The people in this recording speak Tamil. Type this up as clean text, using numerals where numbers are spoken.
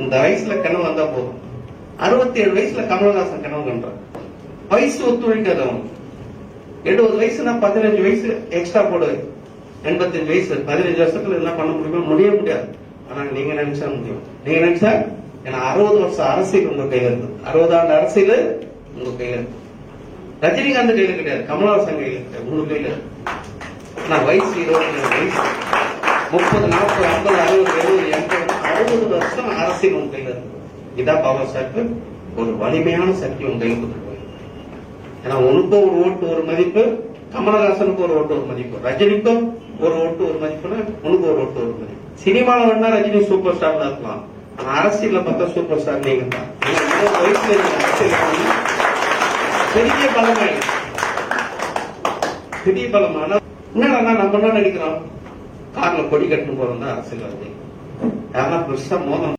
இந்த வயசுல கனவு வந்தா போதும். 67 வயசுல கமலஹாசன் கனவு கண்டார். வயசு ஒத்துழைக்காது அவனுக்கு. 70 வயசுனா 15 வயசு எக்ஸ்ட்ரா போடுவேன். 85 வயசு 15 வருஷத்துல எல்லாம் பண்ண முடியுமா? முடியாது. ஆனா நீங்க நினைச்சா முடியும். நீங்க நினைச்சா, ஏன்னா 60 வருஷம் அரசியல் உங்க கையில இருக்கு. 60 ஆண்டு அரசியல் உங்க கையில இருக்கு. ரஜினிகாந்த் கையில கிடையாது, கமலஹாசன் கையில கிடையாது, உங்க கையில இருக்கு. ஆனா வயசு 27 வயசு, 30, 40, 50, 60, 70, 80, 60 வருஷம் அரசியல் உங்க கையில இருக்கு. இதான் பவர் சக்தி. ஒரு வலிமையான சக்தி உங்க கையில் கொடுத்து போய். ஏன்னா உனக்கு ஒரு ஓட்டு ஒரு மதிப்பு, கமலஹாசனுக்கு ஒரு ஓட்டு ஒரு மதிப்பு, ரஜினிக்கும் ஒரு ஓட்டு ஒரு மதிப்புனா உனக்கு ஒரு ஓட்டு ஒரு மதிப்பு. சினிமாவில் வேணா ரஜினி சூப்பர் ஸ்டார் தான் இருக்கலாம். ஆனா அரசியல்ல பார்த்தா சூப்பர் ஸ்டார் நீங்க தான். வயசுல அரசியல் பெரிய பலமாயிடுச்சு. பெரிய பலமான என்னடா நம்ம என்ன நினைக்கிறோம், கார்ல கொடி கட்டணும் போறோம் தான் அரசியல்வாதி. யாரெல்லாம் பெருசா மோதம்